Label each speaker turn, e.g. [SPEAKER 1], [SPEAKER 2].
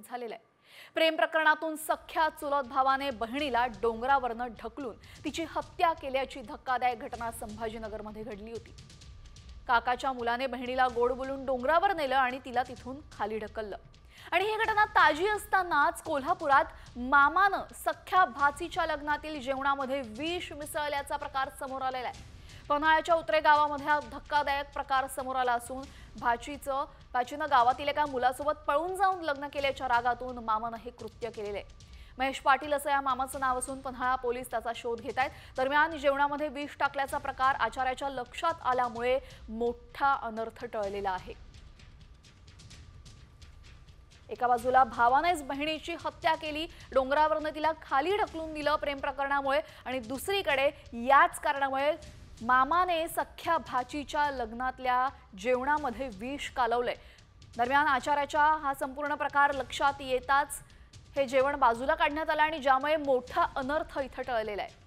[SPEAKER 1] झालेला आहे। प्रेम प्रकरणातून सख्या चुलत भावाने बहिणीला डोंगरावरनं ढकलून तिची हत्या केल्याची धक्कादायक घटना संभाजीनगरमध्ये घडली होती। काकाच्या मुलाने बहिणीला गोड बोलून डोंगरावर नेलं आणि तिला तिथून खाली ढकललं। आणि ही घटना ताजी असतानाच कोल्हापुरात मामानं सख्या भाचीच्या लग्नातील जेवणामध्ये विष मिसळल्याचा प्रकार समोर आलेला आहे। पन्हाळ्याच्या उतरे गावामध्ये हा धक्कादायक प्रकार समोर आला असून भाचीनं गावातील एका मुलासोबत पळून जाऊन लग्न केल्याच्या रागातून मामानं हे कृत्य केलेले आहे। महेश पाटील असं या मामाचं नाव असून पन्हाळा पोलीस त्याचा शोध घेत आहेत। दरम्यान जेवणामध्ये विष टाकल्याचा प्रकार आचार्याच्या लक्षात आल्यामुळे मोठा अनर्थ टळलेला आहे। एका बाजूला भावानेच बहिणीची हत्या केली, डोंगरावरनं तिला खाली ढकलून दिलं प्रेम प्रकरणामुळे, आणि दुसरीकडे याच कारणामुळे मामाने सख्या भाचीच्या लग्नातल्या जेवणामध्ये विष कालवलंय। दरम्यान आचार्याच्या हा संपूर्ण प्रकार लक्षात येताच हे जेवण बाजूला काढण्यात आलं आणि ज्यामुळे मोठा अनर्थ इथं टळलेला आहे।